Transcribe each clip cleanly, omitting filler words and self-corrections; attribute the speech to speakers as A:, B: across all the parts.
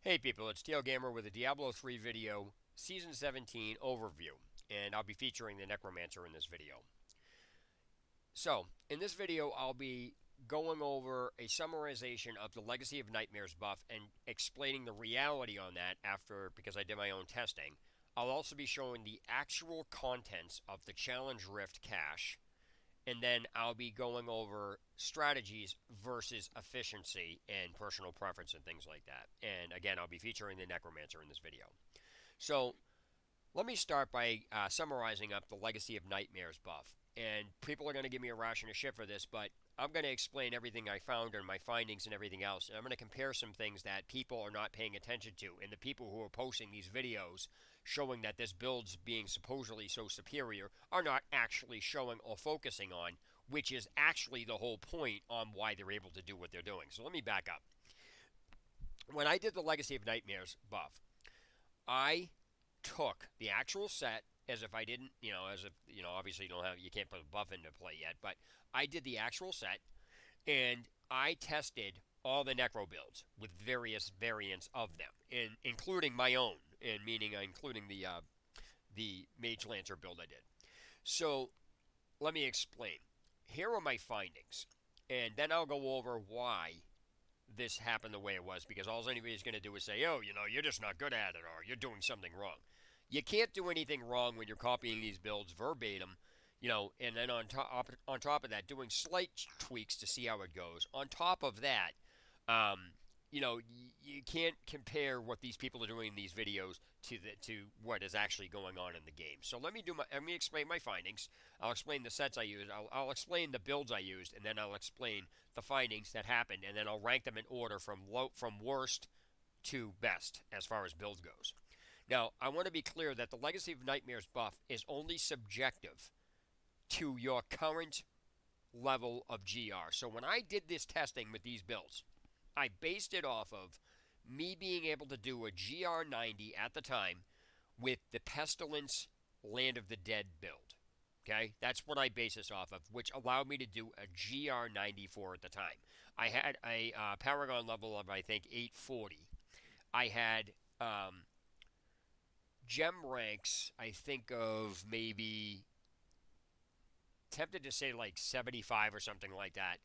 A: Hey people, it's TL Gamer with a Diablo 3 video, Season 17 overview, and I'll be featuring the Necromancer in this video. So, in this video, I'll be going over a summarization of the Legacy of Nightmares buff and explaining the reality on that because I did my own testing. I'll also be showing the actual contents of the Challenge Rift cache, and then I'll be going over strategies versus efficiency and personal preference and things like that. And again, I'll be featuring the Necromancer in this video. So let me start by summarizing up the Legacy of Nightmares buff. And people are going to give me a ration of shit for this, but I'm going to explain everything I found and my findings and everything else. And I'm going to compare some things that people are not paying attention to. And the people who are posting these videos showing that this build's being supposedly so superior are not actually showing or focusing on, which is actually the whole point on why they're able to do what they're doing. So let me back up. When I did the Legacy of Nightmares buff, I took the actual set as if I didn't, as if, obviously you can't put a buff into play yet, but I did the actual set and I tested all the Necro builds with various variants of them, including my own, and meaning including the Mage Lancer build I did. So let me explain. Here are my findings, and then I'll go over why this happened the way it was, because all anybody's going to do is say, oh, you're just not good at it, or you're doing something wrong. You can't do anything wrong when you're copying these builds verbatim, and then on top of that, doing slight tweaks to see how it goes. On top of that, you can't compare what these people are doing in these videos to what is actually going on in the game. So let me explain my findings. I'll explain the sets I used. I'll explain the builds I used, and then I'll explain the findings that happened, and then I'll rank them in order from worst to best as far as build goes. Now, I want to be clear that the Legacy of Nightmares buff is only subjective to your current level of GR. So when I did this testing with these builds, I based it off of me being able to do a GR 90 at the time with the Pestilence Land of the Dead build. Okay, that's what I base this off of, which allowed me to do a GR 94 at the time. I had a Paragon level of, I think, 840. I had gem ranks, I think of maybe, tempted to say like 75 or something like that.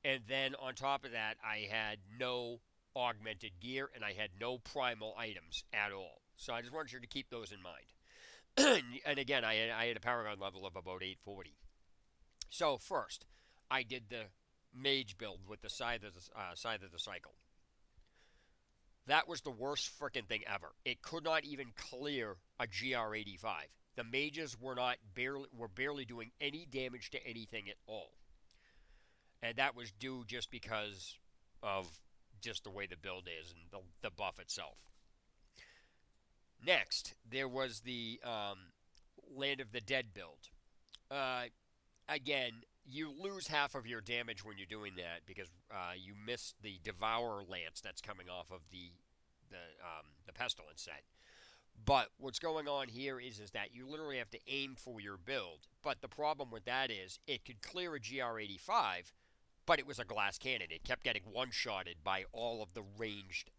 A: And then on top of that, I had no augmented gear and I had no primal items at all. So I just wanted you to keep those in mind. And again, I had a Paragon level of about 840. So first, I did the mage build with the Scythe of the Cycle. That was the worst freaking thing ever. It could not even clear a GR 85. The mages were barely doing any damage to anything at all. And that was due just because of just the way the build is and the buff itself. Next, there was the Land of the Dead build. Again, you lose half of your damage when you're doing that because you miss the Devourer Lance that's coming off of the Pestilence set. But what's going on here is that you literally have to aim for your build. But the problem with that is it could clear a GR 85, but it was a glass cannon. It kept getting one-shotted by all of the ranged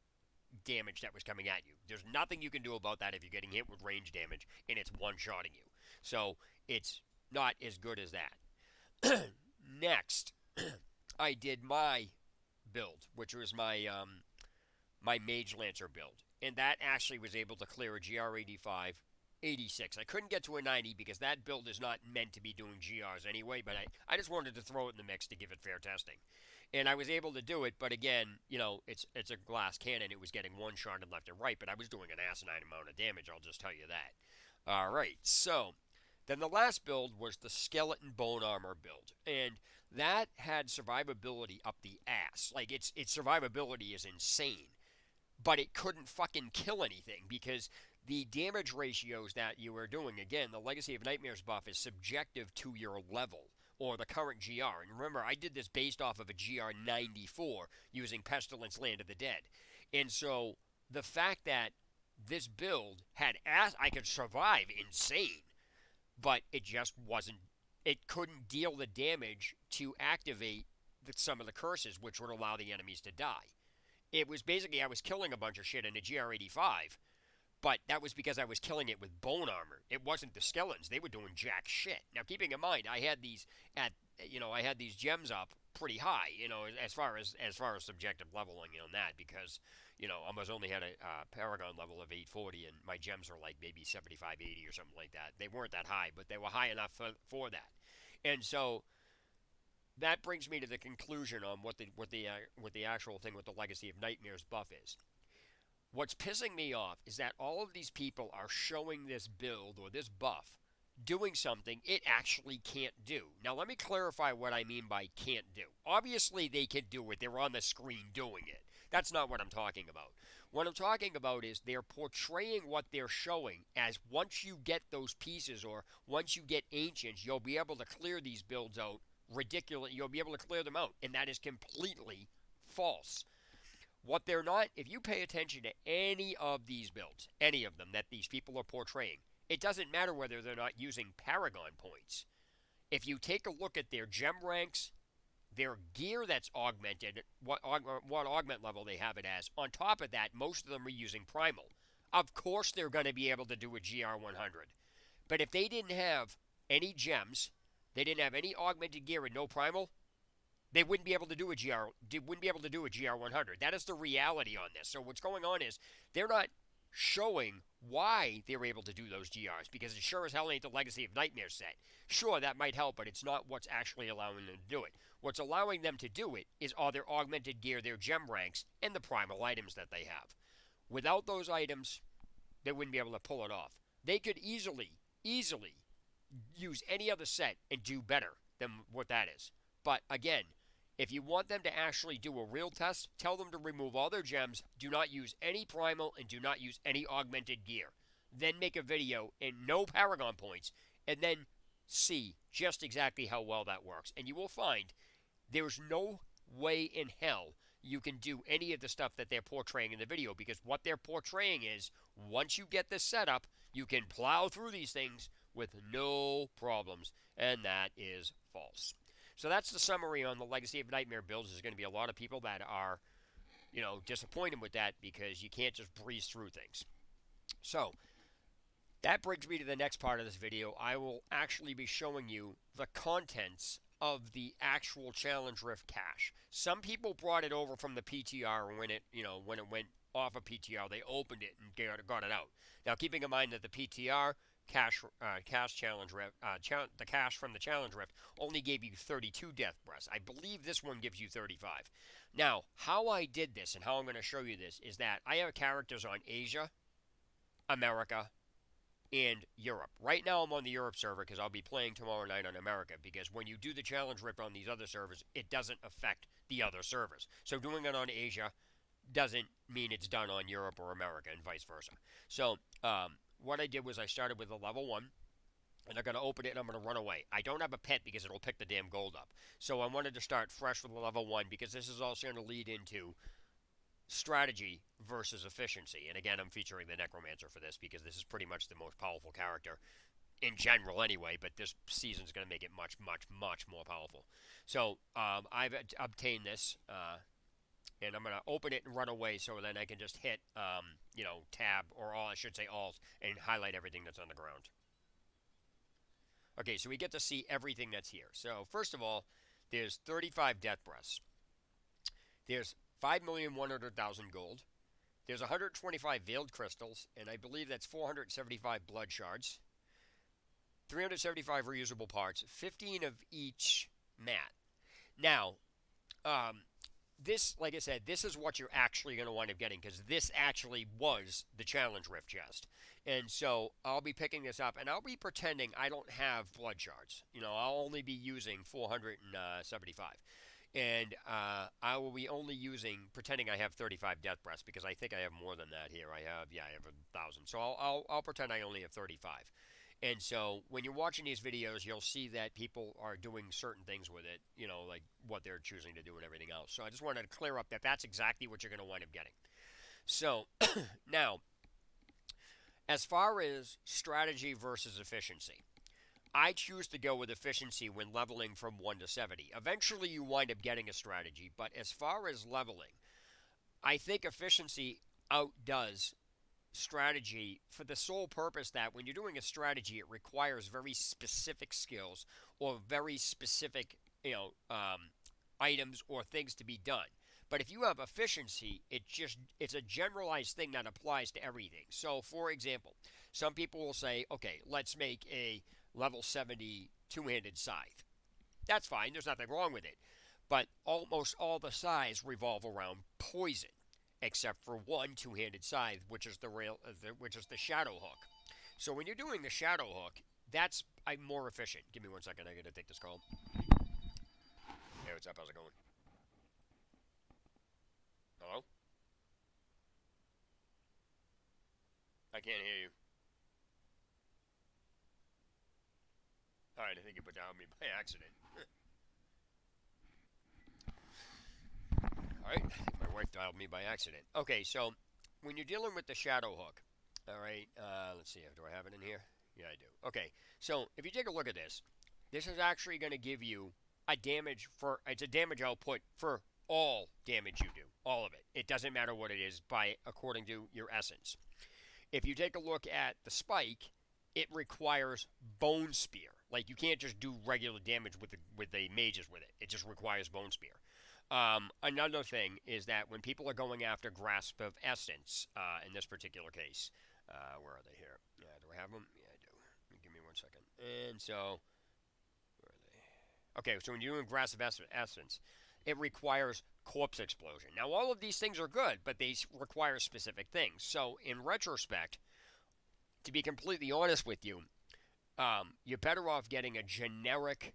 A: damage that was coming at you. There's nothing you can do about that if you're getting hit with range damage and it's one-shotting you. So it's not as good as that. Next, I did my build, which was my Mage Lancer build. And that actually was able to clear a GR 85, 86. I couldn't get to a 90 because that build is not meant to be doing GRs anyway, but I just wanted to throw it in the mix to give it fair testing. And I was able to do it, but again, it's a glass cannon. It was getting one-shotted left and right, but I was doing an asinine amount of damage, I'll just tell you that. All right, so then the last build was the Skeleton Bone Armor build, and that had survivability up the ass. Like, its survivability is insane. But it couldn't fucking kill anything because the damage ratios that you were doing, again, the Legacy of Nightmares buff is subjective to your level or the current GR. And remember, I did this based off of a GR 94 using Pestilence Land of the Dead. And so the fact that this build had I could survive, insane, but it just wasn't, it couldn't deal the damage to activate some of the curses, which would allow the enemies to die. It was basically I was killing a bunch of shit in a GR85, but that was because I was killing it with bone armor. It wasn't the skeletons; they were doing jack shit. Now, keeping in mind, I had these I had these gems up pretty high, as far as subjective leveling on that, because I was only had a Paragon level of 840, and my gems are like maybe 75, 80 or something like that. They weren't that high, but they were high enough for that, and so that brings me to the conclusion on what the actual thing with the Legacy of Nightmares buff is. What's pissing me off is that all of these people are showing this build or this buff doing something it actually can't do. Now, let me clarify what I mean by can't do. Obviously, they can do it. They're on the screen doing it. That's not what I'm talking about. What I'm talking about is they're portraying what they're showing as once you get those pieces or once you get ancients, you'll be able to clear these builds out ridiculous. You'll be able to clear them out, and that is completely false. What they're not, if you pay attention to any of these builds, any of them that these people are portraying, it doesn't matter whether they're not using Paragon points. If you take a look at their gem ranks, their gear that's augmented, what augment level they have it as, on top of that, most of them are using Primal. Of course they're going to be able to do a GR100. But if they didn't have any gems, they didn't have any augmented gear and no Primal, they wouldn't be able to do a GR100. That is the reality on this. So what's going on is they're not showing why they're able to do those GRs, because it sure as hell ain't the Legacy of Nightmares set. Sure, that might help, but it's not what's actually allowing them to do it. What's allowing them to do it is all their augmented gear, their gem ranks, and the primal items that they have. Without those items, they wouldn't be able to pull it off. They could easily use any other set and do better than what that is. But again, if you want them to actually do a real test, tell them to remove all their gems, do not use any primal, and do not use any augmented gear. Then make a video and no Paragon points, and then see just exactly how well that works. And you will find there's no way in hell you can do any of the stuff that they're portraying in the video, because what they're portraying is once you get this set up, you can plow through these things with no problems, and that is false. So that's the summary on the Legacy of Nightmare builds. There's going to be a lot of people that are, disappointed with that because you can't just breeze through things. So that brings me to the next part of this video. I will actually be showing you the contents of the actual Challenge Rift cache. Some people brought it over from the PTR when it went off of PTR. They opened it and got it out. Now, keeping in mind that the PTR cache challenge rift, the cache from the challenge rift only gave you 32 death breaths. I believe this one gives you 35. Now, how I did this and how I'm going to show you this is that I have characters on Asia, America, and Europe. Right now I'm on the Europe server because I'll be playing tomorrow night on America, because when you do the challenge rift on these other servers, it doesn't affect the other servers. So doing it on Asia doesn't mean it's done on Europe or America, and vice versa. So, what I did was I started with a level 1, and I'm going to open it and I'm going to run away. I don't have a pet because it'll pick the damn gold up. So I wanted to start fresh with a level 1, because this is also going to lead into strategy versus efficiency. And again, I'm featuring the Necromancer for this because this is pretty much the most powerful character in general anyway, but this season's going to make it much, much, much more powerful. So I've obtained this, and I'm going to open it and run away, so then I can just hit, tab, or all, I should say alt, and highlight everything that's on the ground. Okay, so we get to see everything that's here. So first of all, there's 35 death breaths. There's 5,100,000 gold. There's 125 veiled crystals, and I believe that's 475 blood shards. 375 reusable parts, 15 of each mat. Now, this, like I said, this is what you're actually going to wind up getting, because this actually was the Challenge Rift chest. And so I'll be picking this up, and I'll be pretending I don't have blood shards. I'll only be using 475. And I will be only pretending I have 35 death breaths, because I think I have more than that here. I have 1,000. So I'll pretend I only have 35. And so when you're watching these videos, you'll see that people are doing certain things with it, like what they're choosing to do and everything else. So I just wanted to clear up that that's exactly what you're going to wind up getting. So now, as far as strategy versus efficiency, I choose to go with efficiency when leveling from 1 to 70. Eventually you wind up getting a strategy, but as far as leveling, I think efficiency outdoes strategy for the sole purpose that when you're doing a strategy, it requires very specific skills or very specific, items or things to be done. But if you have efficiency, it's a generalized thing that applies to everything. So, for example, some people will say, okay, let's make a level 70 two-handed scythe. That's fine. There's nothing wrong with it. But almost all the scythes revolve around poison, except for one two-handed scythe, which is which is the shadow hook. So when you're doing the shadow hook, that's more efficient. Give me 1 second. I gotta take this call. Hey, what's up? How's it going? Hello? I can't hear you. All right, I think you put down me by accident. All right, my wife dialed me by accident. Okay, so when you're dealing with the shadow hook, all right, let's see, do I have it in here? Yeah, I do. Okay, so if you take a look at this, this is actually going to give you it's a damage output for all damage you do, all of it. It doesn't matter what it is according to your essence. If you take a look at the spike, it requires bone spear. Like you can't just do regular damage with the mages with it. It just requires bone spear. Another thing is that when people are going after Grasp of Essence, in this particular case, where are they here? Yeah, do I have them? Yeah, I do. Give me 1 second. And so, where are they? Okay, so when you're doing Grasp of Essence, it requires Corpse Explosion. Now, all of these things are good, but they require specific things. So, in retrospect, to be completely honest with you, you're better off getting a generic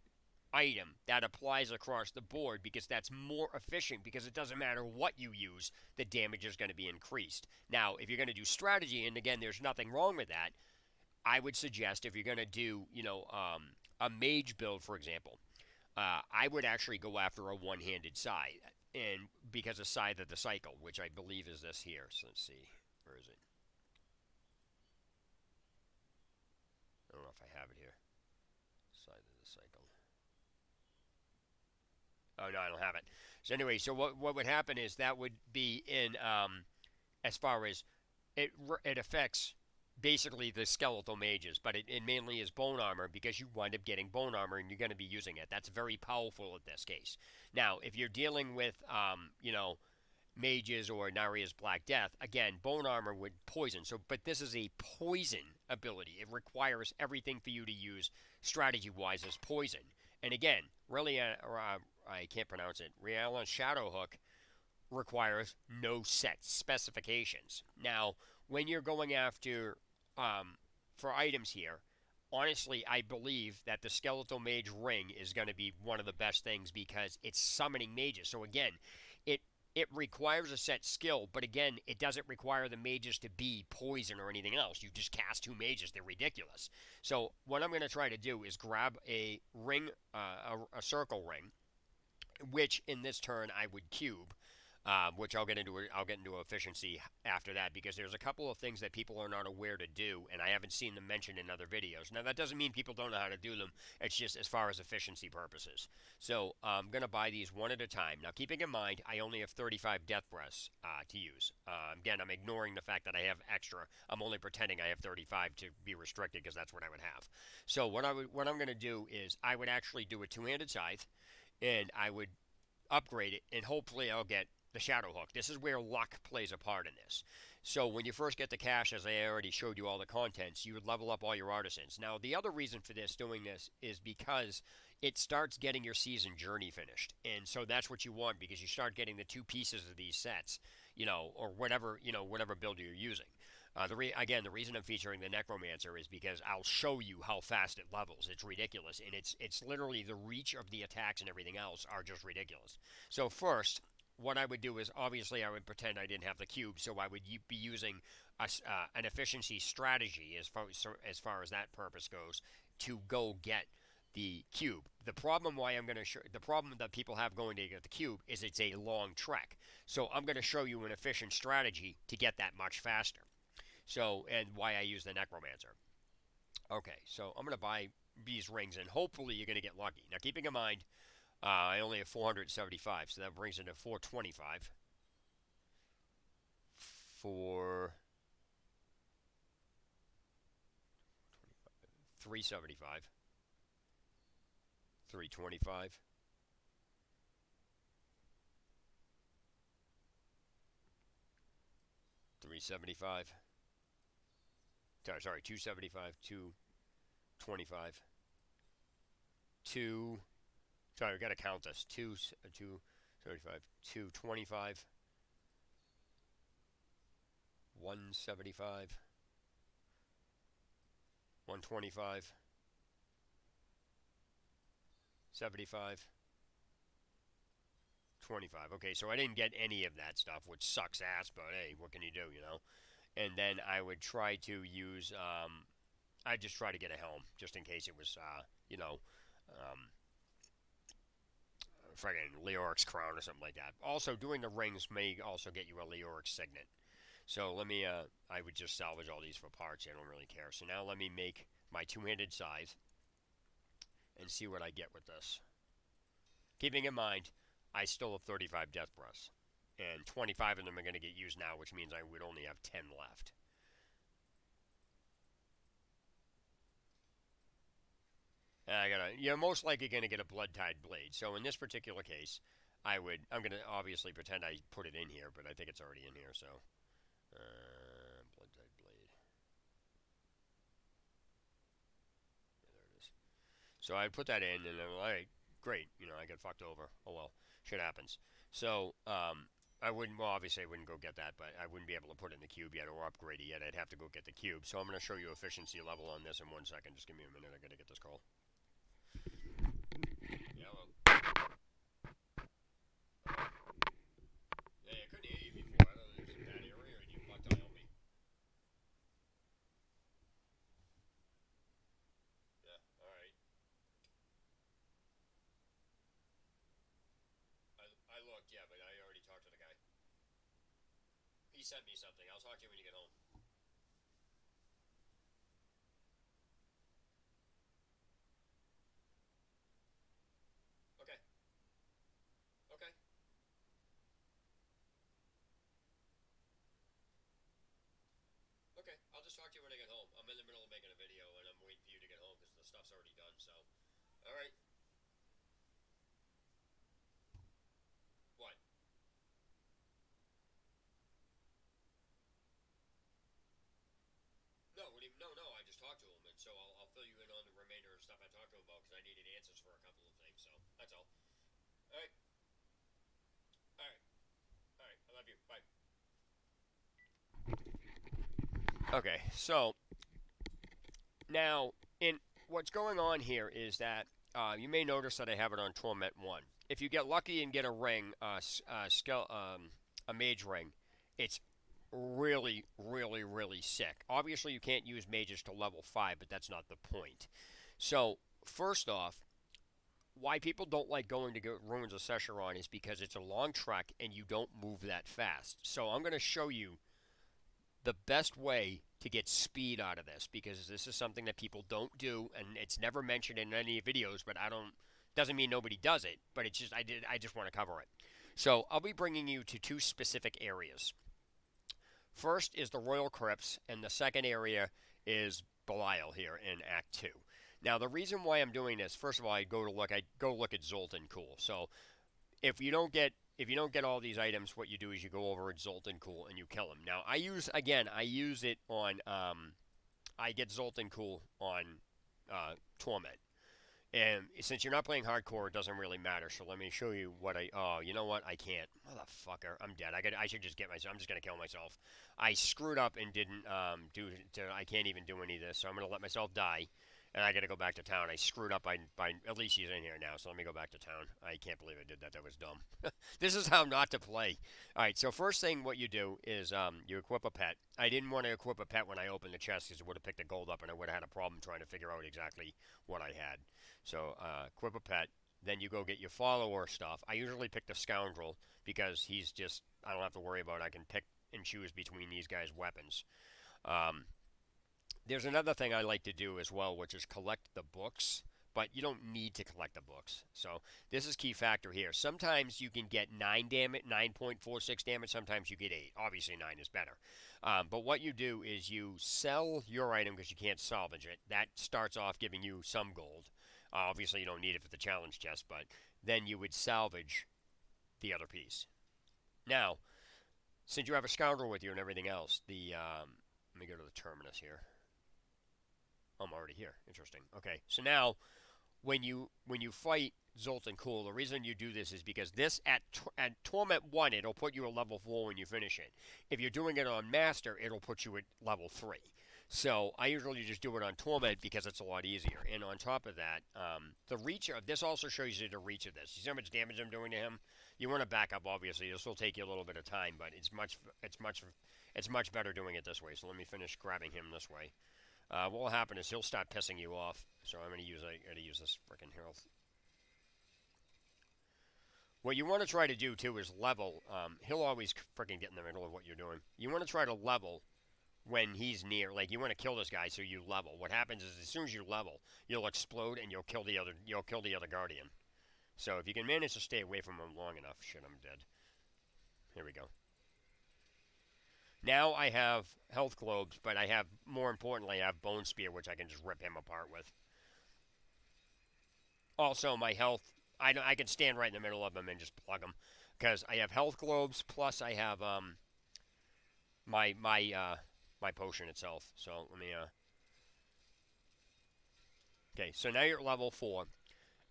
A: item that applies across the board because that's more efficient because it doesn't matter what you use, the damage is going to be increased. Now, if you're going to do strategy, and again, there's nothing wrong with that, I would suggest if you're going to do, a mage build, for example, I would actually go after a one-handed scythe, and because of Scythe of the Cycle, which I believe is this here. So let's see, where is it? I don't know if I have it here. Scythe of the Cycle. Oh no, I don't have it. So anyway, so what would happen is that would be in as far as it affects basically the skeletal mages, but it mainly is bone armor because you wind up getting bone armor and you're going to be using it. That's very powerful in this case. Now, if you're dealing with mages or Naria's Black Death, again, bone armor would poison. So, but this is a poison ability. It requires everything for you to use strategy-wise as poison. And again, really, I can't pronounce it. Riala Shadow Hook requires no set specifications. Now, when you're going after for items here, honestly, I believe that the Skeletal Mage Ring is going to be one of the best things because it's summoning mages. So again, it requires a set skill, but again, it doesn't require the mages to be poison or anything else. You just cast two mages; they're ridiculous. So what I'm going to try to do is grab a ring, a circle ring, which in this turn I would cube, which I'll get into. I'll get into efficiency after that because there's a couple of things that people are not aware to do, and I haven't seen them mentioned in other videos. Now that doesn't mean people don't know how to do them. It's just as far as efficiency purposes. So I'm gonna buy these one at a time. Now keeping in mind, I only have 35 death breaths to use. Again, I'm ignoring the fact that I have extra. I'm only pretending I have 35 to be restricted because that's what I would have. So what I'm gonna do is I would actually do a two-handed scythe, and I would upgrade it, and hopefully I'll get the shadow hook. This is where luck plays a part in this. So when you first get the cash, as I already showed you all the contents, you would level up all your artisans. Now the other reason for doing this is because it starts getting your season journey finished, and so that's what you want because you start getting the two pieces of these sets, or whatever build you're using. Again, the reason I'm featuring the Necromancer is because I'll show you how fast it levels. It's ridiculous, and it's literally the reach of the attacks and everything else are just ridiculous. So first, what I would do is obviously I would pretend I didn't have the cube, so I would be using an efficiency strategy as far as that purpose goes to go get the cube. The problem the problem that people have going to get the cube is it's a long trek. So I'm going to show you an efficient strategy to get that much faster. So, and why I use the Necromancer. Okay, so I'm going to buy these rings, and hopefully you're going to get lucky. Now, keeping in mind, I only have 475, so that brings it to 425. for 375, 325, 375. Sorry, 275, 225, 2. Sorry, we got to count this. 275, 225, 175, 125, 75, 25. Okay, so I didn't get any of that stuff, which sucks ass, but hey, what can you do, you know? And then I would try to use, I'd just try to get a helm, just in case it was, you know, friggin' Leoric's crown or something like that. Also, doing the rings may also get you a Leoric signet. So let me, I would just salvage all these for parts. I don't really care. So now let me make my two-handed scythe and see what I get with this. Keeping in mind, I still have 35 death breaths. And 25 of them are going to get used now, which means I would only have 10 left. And you're most likely going to get a blood-tied blade. So in this particular case, I'm going to obviously pretend I put it in here, but I think it's already in here, so. Blood-tied blade. Yeah, there it is. So I put that in, and I'm like, alright, great. You know, I got fucked over. Oh well, shit happens. So, obviously I wouldn't go get that, but I wouldn't be able to put it in the cube yet or upgrade it yet. I'd have to go get the cube. So I'm going to show you efficiency level on this in 1 second. Just give me a minute. I got to get this call. Yeah, well. Yeah, I couldn't hear you before. I don't know if there's a bad area or you butt dial me. Yeah, alright. I looked, yeah, but I already talked to the guy. He sent me something. I'll talk to you when you get home. Okay. Okay. Okay, I'll just talk to you when I get home. I'm in the middle of making a video, and I'm waiting for you to get home because the stuff's already done, so. Alright. What? No, what do you, no, I just talked to him, and so I'll fill you in on the remainder of stuff I talked to him about because I needed answers for a couple of things, so that's all. Alright. Alright. Alright, I love you. Bye. Okay, so now in what's going on here is that you may notice that I have it on Torment 1. If you get lucky and get a ring, a mage ring, it's really, really, really sick. Obviously, you can't use mages to level 5, but that's not the point. So, first off, why people don't like going to Ruins of Sescheron is because it's a long trek and you don't move that fast. So, I'm going to show you the best way to get speed out of this, because this is something that people don't do, and it's never mentioned in any videos, but doesn't mean nobody does it, but it's just I just want to cover it. So I'll be bringing you to two specific areas. First is the Royal Crypts, and the second area is Belial here in Act 2. Now the reason why I'm doing this, first of all, I go look at Zoltan Cool. So if you don't get all these items, what you do is you go over at Zoltan Cool and you kill him. Now I use it on I get Zoltan Cool on Torment. And since you're not playing hardcore, it doesn't really matter. So let me show you what you know what? I can't. Motherfucker, I'm dead. I should just get myself. I'm just gonna kill myself. I screwed up and didn't I can't even do any of this. So I'm gonna let myself die. And I gotta go back to town. I screwed up by at least he's in here now, so let me go back to town. I can't believe I did that. That was dumb. This is how not to play. Alright, so first thing what you do is you equip a pet. I didn't want to equip a pet when I opened the chest because it would have picked the gold up and I would have had a problem trying to figure out exactly what I had. So equip a pet, then you go get your follower stuff. I usually pick the scoundrel because he's just, I don't have to worry about it. I can pick and choose between these guys' weapons. There's another thing I like to do as well, which is collect the books. but you don't need to collect the books. So this is key factor here. Sometimes you can get 9 damage, 9.46 damage. Sometimes you get 8. Obviously 9 is better. But what you do is you sell your item because you can't salvage it. That starts off giving you some gold. Obviously you don't need it for the challenge chest, but then you would salvage the other piece. Now, since you have a scoundrel with you and everything else, let me go to the terminus here. Oh, I'm already here. Interesting. Okay, so now when you fight Zoltan Cool, the reason you do this is because this at Torment 1, it'll put you at level 4 when you finish it. If you're doing it on Master, it'll put you at level 3. So I usually just do it on Torment because it's a lot easier. And on top of that, the reach of this also shows you the reach of this. You see how much damage I'm doing to him? You want to back up, obviously. This will take you a little bit of time, but it's much better doing it this way. So let me finish grabbing him this way. What will happen is he'll start pissing you off. So I'm going to use this freaking health. What you want to try to do too is level. He'll always freaking get in the middle of what you're doing. You want to try to level when he's near. Like you want to kill this guy so you level. What happens is as soon as you level, you'll explode and you'll kill the other guardian. So if you can manage to stay away from him long enough, shit, I'm dead. Here we go. Now I have health globes, but I have, more importantly, I have bone spear, which I can just rip him apart with. Also, my health, I can stand right in the middle of him and just plug him, because I have health globes, plus I have my potion itself. So let me okay, so now you're at level 4.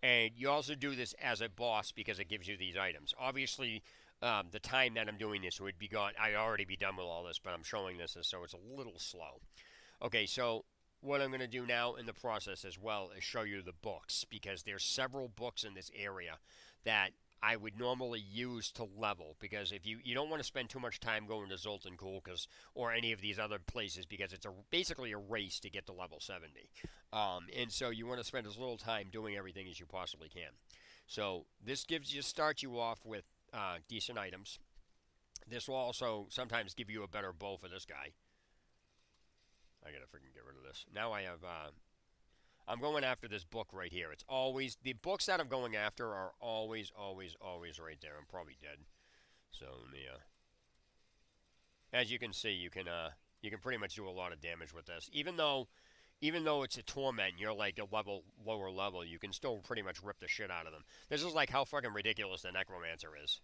A: And you also do this as a boss because it gives you these items. Obviously, the time that I'm doing this would be gone. I'd already be done with all this, but I'm showing this, so it's a little slow. Okay, so what I'm going to do now in the process as well is show you the books, because there's several books in this area that I would normally use to level, because if you don't want to spend too much time going to Zoltan Cool or any of these other places, because it's basically a race to get to level 70. And so you want to spend as little time doing everything as you possibly can. So this starts you off with decent items. This will also sometimes give you a better bow for this guy. I gotta freaking get rid of this. Now I have, I'm going after this book right here. It's always, the books that I'm going after are always right there. I'm probably dead. So let me, as you can see, you can pretty much do a lot of damage with this. Even though it's a torment, you're like a lower level, you can still pretty much rip the shit out of them. This is like how fucking ridiculous the Necromancer is.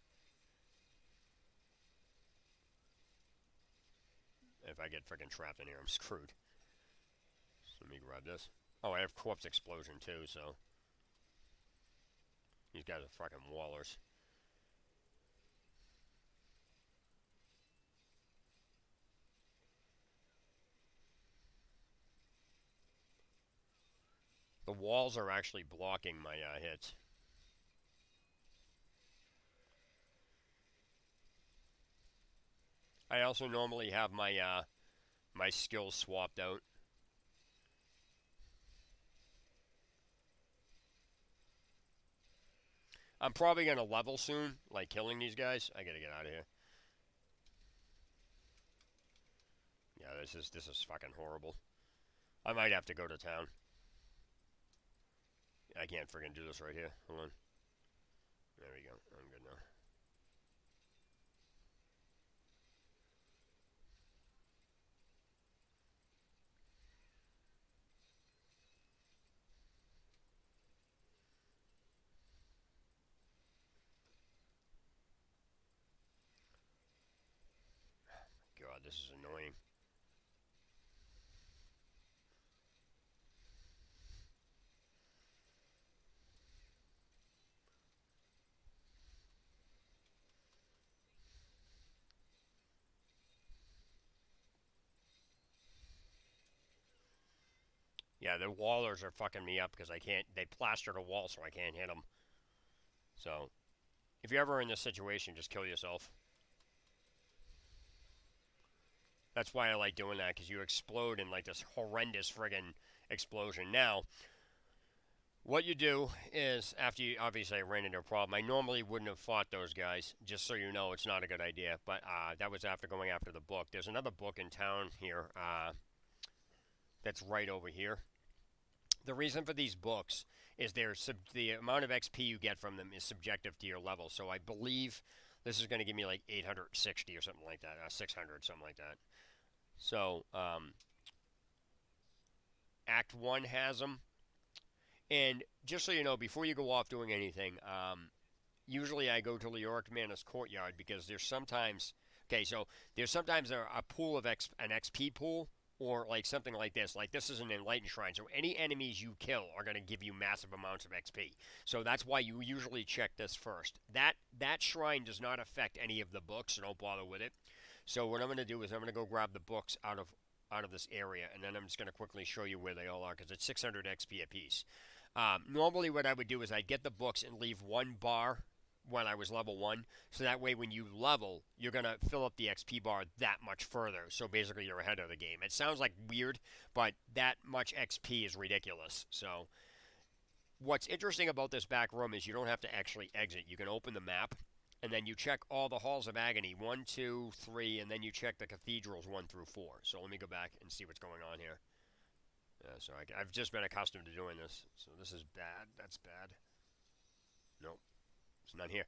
A: If I get freaking trapped in here, I'm screwed. So let me grab this. Oh, I have corpse explosion too, so these guys are fucking wallers. The walls are actually blocking my hits. I also normally have my my skills swapped out. I'm probably gonna level soon, like killing these guys. I gotta get out of here. Yeah, this is fucking horrible. I might have to go to town. I can't freaking do this right here. Hold on. There we go. I'm good now. God, this is annoying. Yeah, the wallers are fucking me up because I can't. They plastered a wall so I can't hit them. So, if you're ever in this situation, just kill yourself. That's why I like doing that, because you explode in like this horrendous friggin' explosion. Now, what you do is, after you, obviously I ran into a problem, I normally wouldn't have fought those guys, just so you know, it's not a good idea, but that was after going after the book. There's another book in town here that's right over here The reason for these books is the amount of XP you get from them is subjective to your level. So I believe this is going to give me like 860 or something like that, 600, something like that. So Act 1 has them. And just so you know, before you go off doing anything, usually I go to Leoric Manor's courtyard because there's sometimes, okay, so there's sometimes a pool of an XP pool, or like something like this. Like this is an Enlightened Shrine, so any enemies you kill are going to give you massive amounts of XP. So that's why you usually check this first. That shrine does not affect any of the books, so don't bother with it. So what I'm going to do is I'm going to go grab the books out of this area, and then I'm just going to quickly show you where they all are because it's 600 XP apiece. Normally what I would do is I'd get the books and leave one bar when I was level 1, so that way when you level, you're going to fill up the XP bar that much further, so basically you're ahead of the game. It sounds like weird, but that much XP is ridiculous. So what's interesting about this back room is you don't have to actually exit. You can open the map, and then you check all the Halls of Agony, 1, 2, 3, and then you check the cathedrals 1 through 4. So let me go back and see what's going on here. So I've just been accustomed to doing this, so this is bad. That's bad. Nope. It's none here.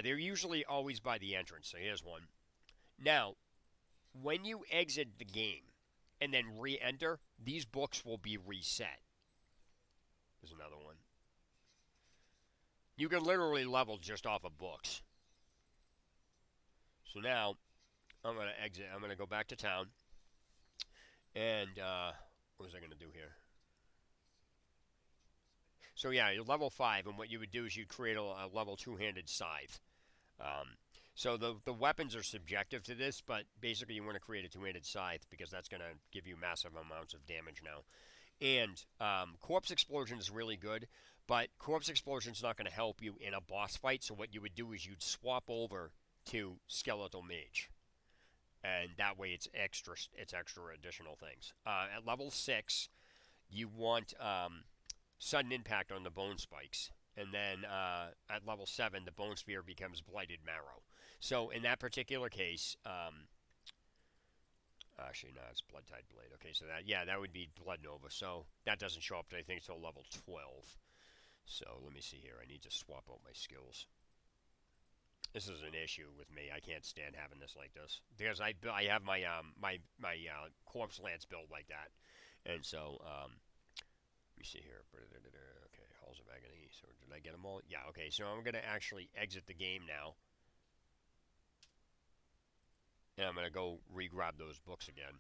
A: They're usually always by the entrance, so here's one. Now, when you exit the game and then re-enter, these books will be reset. There's another one. You can literally level just off of books. So now, I'm going to exit. I'm going to go back to town. And, what was I going to do here? So yeah, you're level 5, and what you would do is you'd create a level 2-handed scythe. So the weapons are subjective to this, but basically you want to create a 2-handed scythe because that's going to give you massive amounts of damage now. And Corpse Explosion is really good, but Corpse Explosion is not going to help you in a boss fight, so what you would do is you'd swap over to Skeletal Mage. And that way it's extra additional things. At level 6, you want Sudden Impact on the Bone Spikes. And then at level 7, the Bone Spear becomes Blighted Marrow. So in that particular case, actually, no, it's Blood Tide Blade. Okay, so that would be Blood Nova. So that doesn't show up, I think, until level 12. So let me see here. I need to swap out my skills. This is an issue with me. I can't stand having this like this because I have my Corpse Lance build like that, and so let me see here. Okay, Halls of Agony. So did I get them all? Yeah. Okay. So I'm gonna actually exit the game now, and I'm gonna go re-grab those books again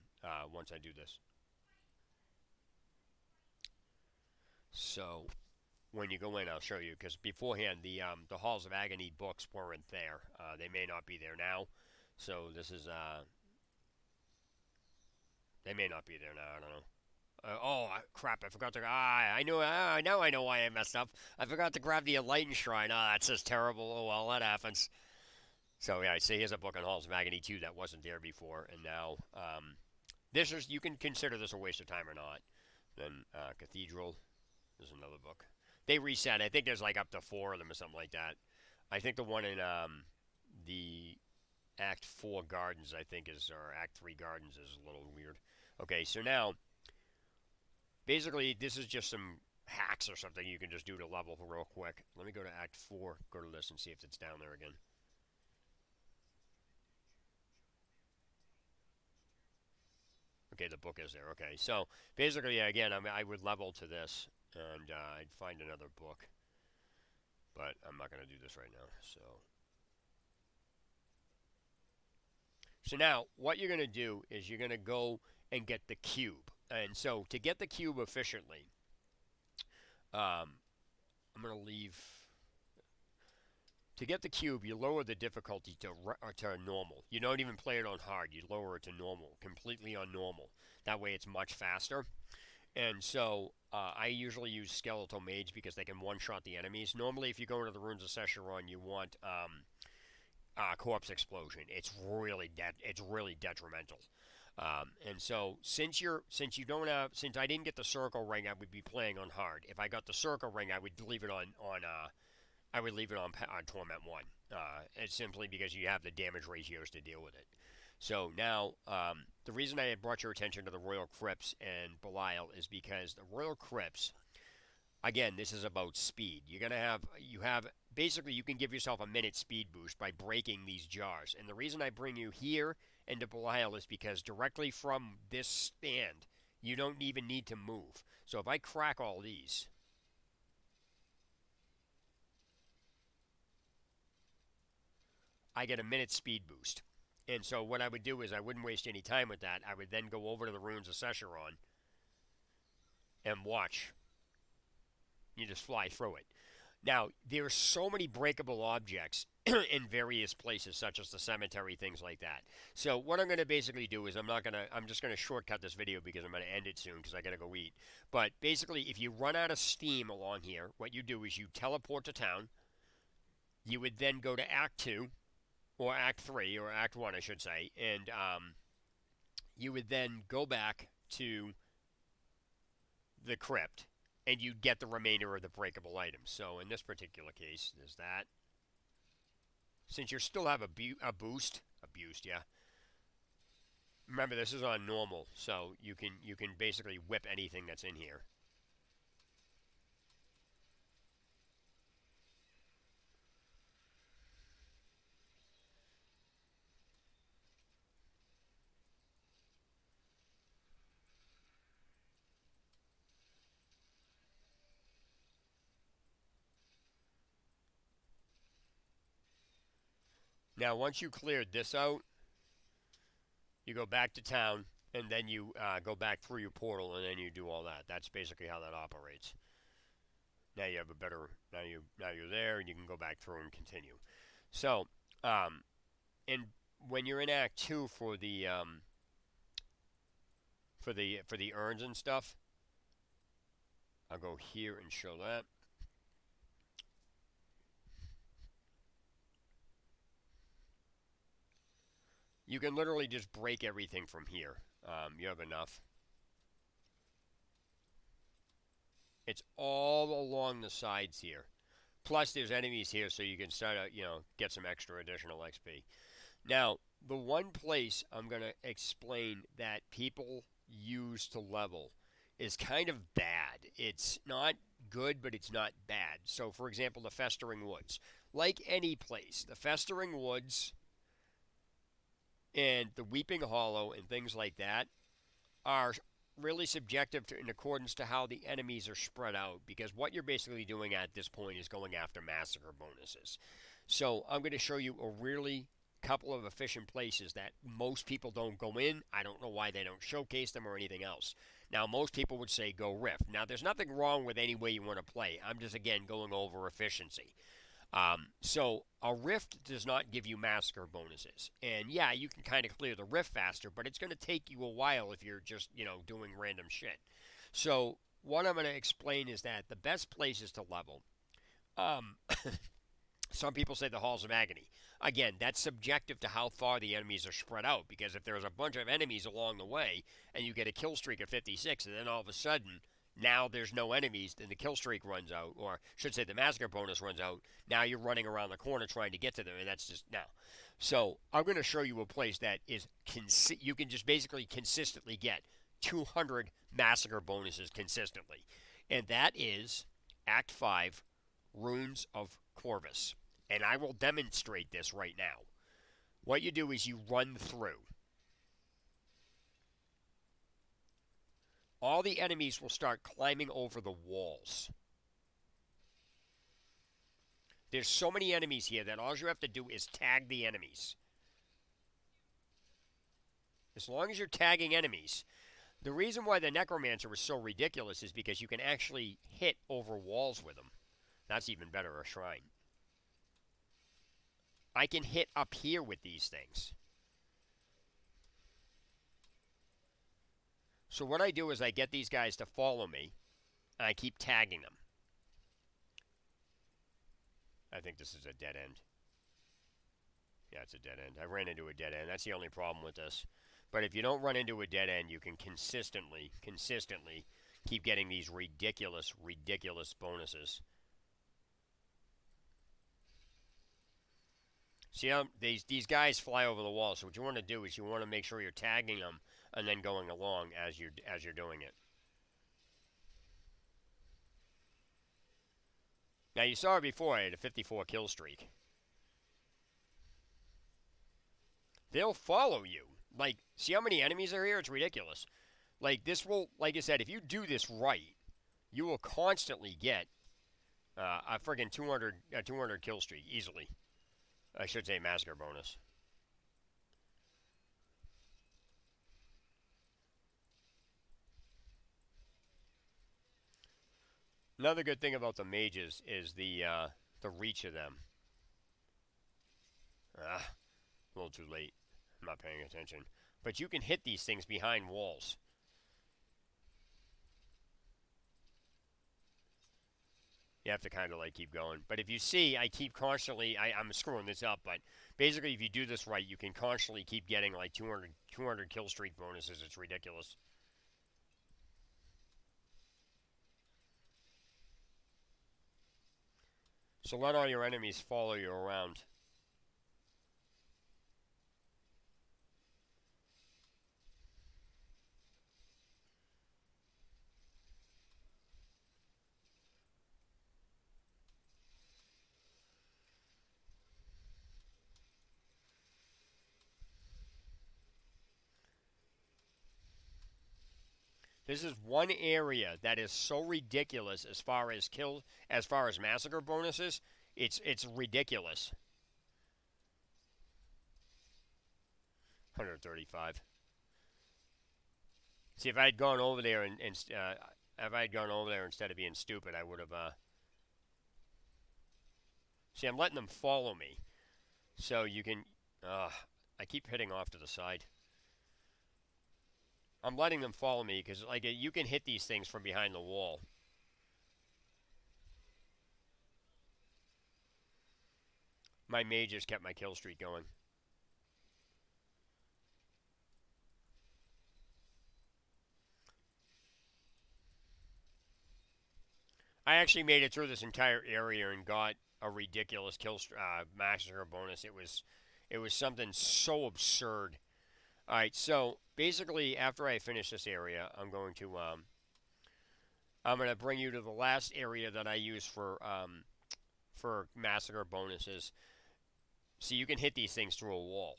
A: once I do this. So when you go in, I'll show you, because beforehand the Halls of Agony books weren't there. They may not be there now. So this is they may not be there now. I don't know. Crap! I forgot to. Now I know why I messed up. I forgot to grab the Enlightened Shrine. That's just terrible. Oh well, that happens. So yeah, I see here's a book on Halls of Agony too that wasn't there before, and now this is, you can consider this a waste of time or not. Then Cathedral. There's another book. They reset. I think there's like up to 4 of them or something like that. I think the one in the Act 4 Gardens, I think, or Act 3 Gardens is a little weird. Okay, so now, basically, this is just some hacks or something you can just do to level real quick. Let me go to Act 4, go to this, and see if it's down there again. Okay, the book is there. Okay, so basically, again, I would level to this, and I'd find another book. But I'm not going to do this right now. So now, what you're going to do is you're going to go and get the cube. And so, to get the cube efficiently, I'm going to leave. To get the cube, you lower the difficulty to normal. You don't even play it on hard. You lower it to normal, completely on normal. That way it's much faster. And so I usually use Skeletal Mage because they can one-shot the enemies. Normally, if you go into the Runes of Sescheron, you want Corpse Explosion. It's really detrimental. And so since I didn't get the Circle Ring, I would be playing on hard. If I got the Circle Ring, I would leave it on Torment 1. It's simply because you have the damage ratios to deal with it. So now, the reason I had brought your attention to the Royal Crypts and Belial is because the Royal Crypts, Again, this is about speed. Basically, you can give yourself a minute speed boost by breaking these jars. And the reason I bring you here into Belial is because directly from this stand, you don't even need to move. So if I crack all these, I get a minute speed boost. And so what I would do is I wouldn't waste any time with that. I would then go over to the Ruins of Sescheron and watch. You just fly through it. Now, there are so many breakable objects in various places, such as the cemetery, things like that. So what I'm going to basically do is I'm just going to shortcut this video because I'm going to end it soon because I got to go eat. But basically, if you run out of steam along here, what you do is you teleport to town. You would then go to Act 2, or Act 3, or Act 1, I should say, and you would then go back to the crypt, and you'd get the remainder of the breakable items. So in this particular case, there's that. Since you still have a boost, yeah. Remember, this is on normal, so you can basically whip anything that's in here. Now, once you cleared this out, you go back to town, and then you go back through your portal, and then you do all that. That's basically how that operates. Now you have a better. Now you're there, and you can go back through and continue. So, and when you're in Act 2 for the urns and stuff, I'll go here and show that. You can literally just break everything from here. You have enough. It's all along the sides here. Plus, there's enemies here, so you can start to, get some extra additional XP. Now, the one place I'm going to explain that people use to level is kind of bad. It's not good, but it's not bad. So, for example, the Festering Woods. Like any place, the Festering Woods and the Weeping Hollow and things like that are really subjective in accordance to how the enemies are spread out, because what you're basically doing at this point is going after massacre bonuses. So I'm going to show you a really couple of efficient places that most people don't go in. I don't know why they don't showcase them or anything else. Now, most people would say go Rift. Now, there's nothing wrong with any way you want to play. I'm just, again, going over efficiency. So a Rift does not give you massacre bonuses. And yeah, you can kind of clear the Rift faster, but it's going to take you a while if you're just, doing random shit. So what I'm going to explain is that the best places to level, some people say the Halls of Agony. Again, that's subjective to how far the enemies are spread out, because if there's a bunch of enemies along the way and you get a kill streak of 56 and then all of a sudden now there's no enemies, then the kill streak runs out, or I should say the massacre bonus runs out. Now you're running around the corner trying to get to them, and that's just now. So I'm going to show you a place that is you can just basically consistently get 200 massacre bonuses consistently, and that is Act 5, Ruins of Corvus. And I will demonstrate this right now. What you do is you run through. All the enemies will start climbing over the walls. There's so many enemies here that all you have to do is tag the enemies. As long as you're tagging enemies. The reason why the Necromancer was so ridiculous is because you can actually hit over walls with them. That's even better, a shrine. I can hit up here with these things. So what I do is I get these guys to follow me, and I keep tagging them. I think this is a dead end. Yeah, it's a dead end. I ran into a dead end. That's the only problem with this. But if you don't run into a dead end, you can consistently keep getting these ridiculous bonuses. See how these guys fly over the wall. So what you want to do is you want to make sure you're tagging them and then going along as you're doing it. Now, you saw it before. I had a 54 kill streak. They'll follow you. Like, see how many enemies are here? It's ridiculous. Like, this will, like I said, if you do this right, you will constantly get a friggin' 200 kill streak easily. I should say massacre bonus. Another good thing about the mages is the reach of them. A little too late. I'm not paying attention. But you can hit these things behind walls. You have to kind of like keep going. But if you see, I keep constantly, I'm screwing this up, but basically if you do this right, you can constantly keep getting like 200 kill streak bonuses. It's ridiculous. So let all your enemies follow you around. This is one area that is so ridiculous as far as massacre bonuses. It's ridiculous. 135. See, if I had gone over there and if I had gone over there instead of being stupid, I would have. See, I'm letting them follow me, so you can. I keep hitting off to the side. I'm letting them follow me because, like, you can hit these things from behind the wall. My mages kept my kill streak going. I actually made it through this entire area and got a ridiculous massacre bonus. It was something so absurd. All right, so basically, after I finish this area, I'm gonna bring you to the last area that I use for massacre bonuses. So you can hit these things through a wall.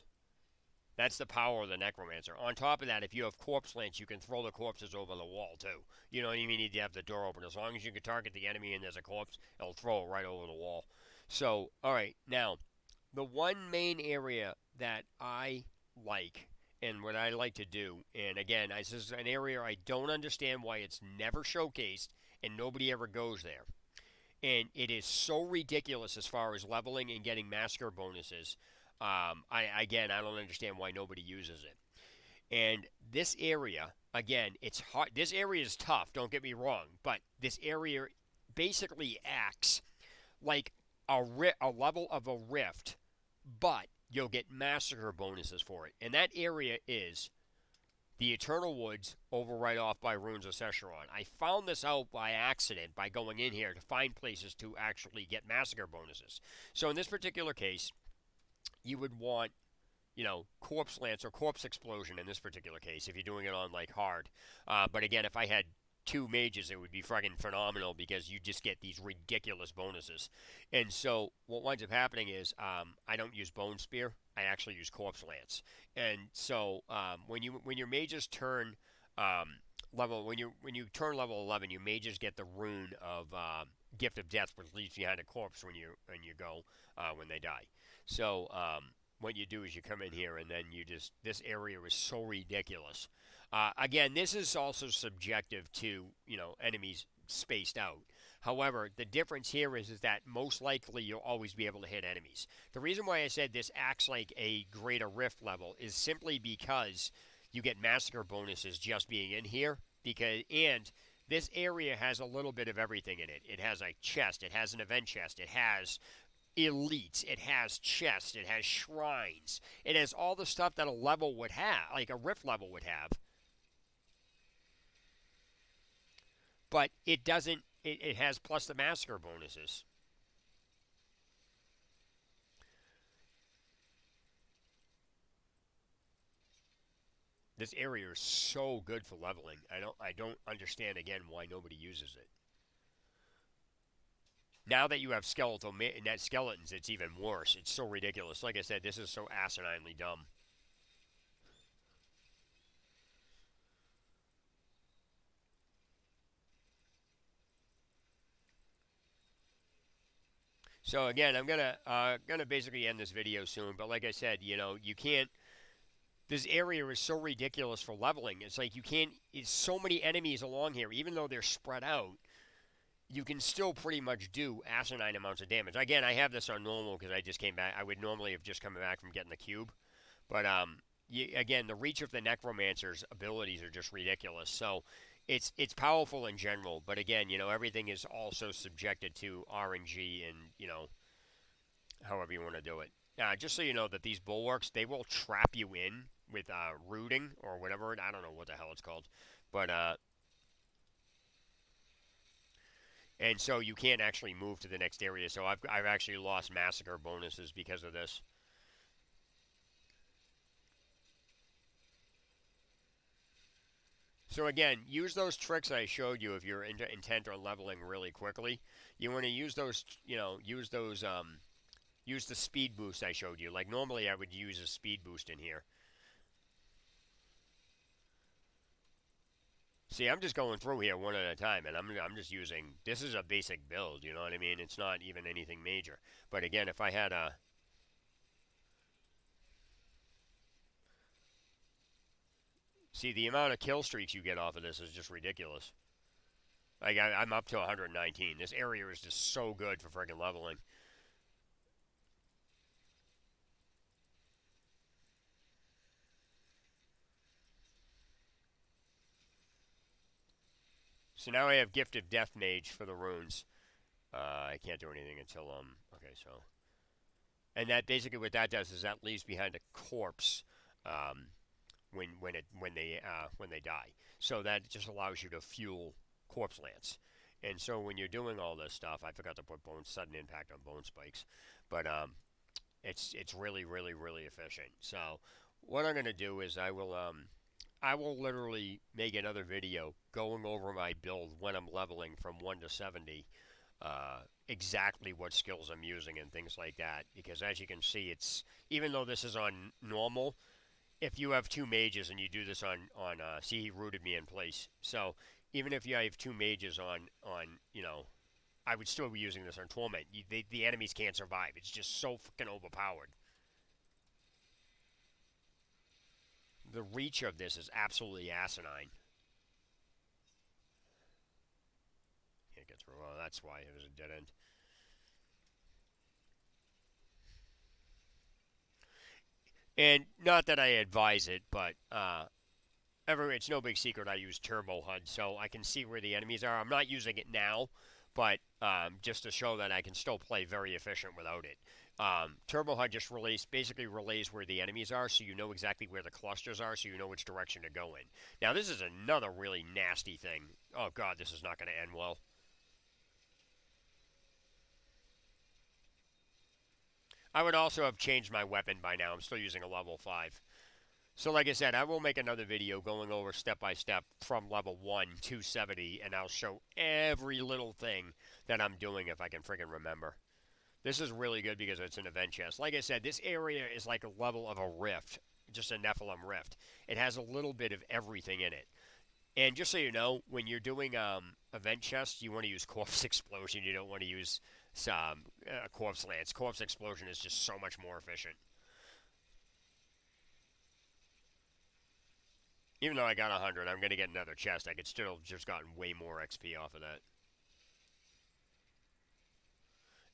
A: That's the power of the Necromancer. On top of that, if you have corpse lance, you can throw the corpses over the wall too. You don't even need to have the door open. As long as you can target the enemy and there's a corpse, it'll throw it right over the wall. So, alright, now, the one main area that I like and what I like to do, and again, this is an area I don't understand why it's never showcased and nobody ever goes there. And it is so ridiculous as far as leveling and getting massacre bonuses. I don't understand why nobody uses it. And this area, again, it's hard. This area is tough. Don't get me wrong, but this area basically acts like a level of a rift, but you'll get massacre bonuses for it. And that area is the Eternal Woods over right off by Ruins of Sescheron. I found this out by accident by going in here to find places to actually get massacre bonuses. So in this particular case, you would want, corpse lance or corpse explosion in this particular case if you're doing it on like hard. But again, if I had two mages, it would be fucking phenomenal because you just get these ridiculous bonuses. And so what winds up happening is I don't use bone spear. I actually use corpse lance. And so when your mages turn when you turn level 11, your mages get the rune of gift of death, which leaves behind a corpse when you go when they die. So what you do is you come in here and then this area is so ridiculous. Again, this is also subjective to, enemies spaced out. However, the difference here is that most likely you'll always be able to hit enemies. The reason why I said this acts like a greater rift level is simply because you get massacre bonuses just being in here. And this area has a little bit of everything in it. It has a chest, it has an event chest, it has elites, it has chests, it has shrines, it has all the stuff that a level would have, like a rift level would have. But it doesn't, it has plus the massacre bonuses. This area is so good for leveling. I don't understand again why nobody uses it. Now that you have skeletons, it's even worse. It's so ridiculous. Like I said, this is so asininely dumb. So again, I'm gonna basically end this video soon. But like I said, you know, you can't. This area is so ridiculous for leveling. It's like you can't. It's so many enemies along here, even though they're spread out. You can still pretty much do asinine amounts of damage. Again, I have this on normal because I just came back. I would normally have just come back from getting the cube, but again, the reach of the Necromancer's abilities are just ridiculous. So it's powerful in general, but again, you know, everything is also subjected to RNG and you know however you want to do it. Just so you know that these bulwarks they will trap you in with rooting or whatever. I don't know what the hell it's called, but and so you can't actually move to the next area. So I've actually lost massacre bonuses because of this. So again, use those tricks I showed you if you're intent on leveling really quickly. You want to use those, you know, use the speed boost I showed you. Like normally I would use a speed boost in here. See, I'm just going through here one at a time, and I'm just using. This is a basic build, you know what I mean? It's not even anything major. But again, if I had a see the amount of kill streaks you get off of this is just ridiculous. Like I'm up to 119. This area is just so good for freaking leveling. So now I have Gifted Death Mage for the runes. I can't do anything until okay, so and that basically what that does is that leaves behind a corpse um, when they die. So that just allows you to fuel corpse lance. And so when you're doing all this stuff, I forgot to put sudden impact on bone spikes, but it's really efficient. So what I'm gonna do is I will literally make another video going over my build when I'm leveling from 1 to 70, exactly what skills I'm using and things like that. Because as you can see, it's even though this is on normal, if you have two mages and you do this on see he rooted me in place. So even if you have two mages on you know, I would still be using this on torment. The enemies can't survive. It's just so fucking overpowered. The reach of this is absolutely asinine. Can't get through. Well, that's why it was a dead end. And not that I advise it, but it's no big secret I use Turbo HUD, so I can see where the enemies are. I'm not using it now, but just to show that I can still play very efficient without it. Turbo HUD just basically relays where the enemies are, so you know exactly where the clusters are, so you know which direction to go in. Now, this is another really nasty thing. Oh god, this is not going to end well. I would also have changed my weapon by now. I'm still using a level 5. So like I said, I will make another video going over step by step from level 1 to 70, and I'll show every little thing that I'm doing if I can freaking remember. This is really good because it's an event chest. Like I said, this area is like a level of a rift, just a Nephilim rift. It has a little bit of everything in it. And just so you know, when you're doing event chests, you want to use Corpse Explosion. You don't want to use some Corpse Lance. Corpse Explosion is just so much more efficient. Even though I got 100, I'm going to get another chest. I could still just gotten way more XP off of that.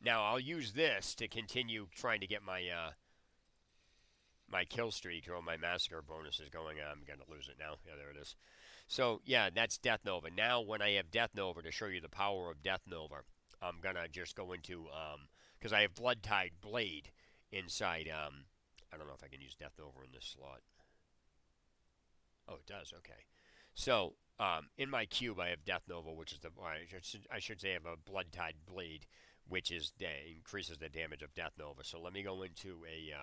A: Now, I'll use this to continue trying to get my kill streak or my massacre bonuses going. I'm going to lose it now. Yeah, there it is. So, yeah, that's Death Nova. Now, when I have Death Nova to show you the power of Death Nova, I'm going to just go into, because I have Blood Tide Blade inside, I don't know if I can use Death Nova in this slot. Oh, it does. Okay. So, in my cube, I have Death Nova, which is I should say I have a Blood Tide Blade, which is increases the damage of Death Nova. So let me go into a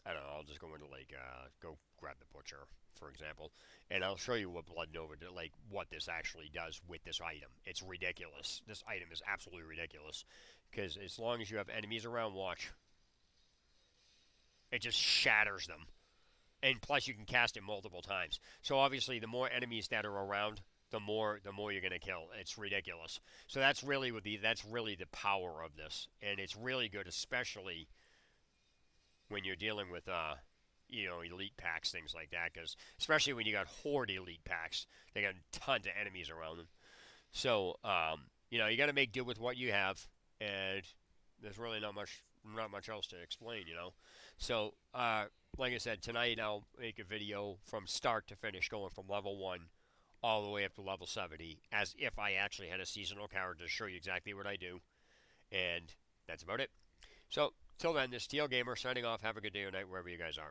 A: I don't know, I'll just go into like, go grab the butcher, for example, and I'll show you what Blood Nova, like, what this actually does with this item. It's ridiculous. This item is absolutely ridiculous, because as long as you have enemies around, watch, it just shatters them. And plus, you can cast it multiple times. So obviously, the more enemies that are around, the more you're gonna kill. It's ridiculous. So that's really the power of this, and it's really good, especially when you're dealing with elite packs, things like that. Because especially when you got horde elite packs, they got tons of enemies around them. So you got to make do with what you have, and there's really not much else to explain. So like I said, tonight I'll make a video from start to finish, going from level 1 all the way up to level 70, as if I actually had a seasonal character to show you exactly what I do. And that's about it. So, till then, this TL Gamer signing off. Have a good day or night wherever you guys are.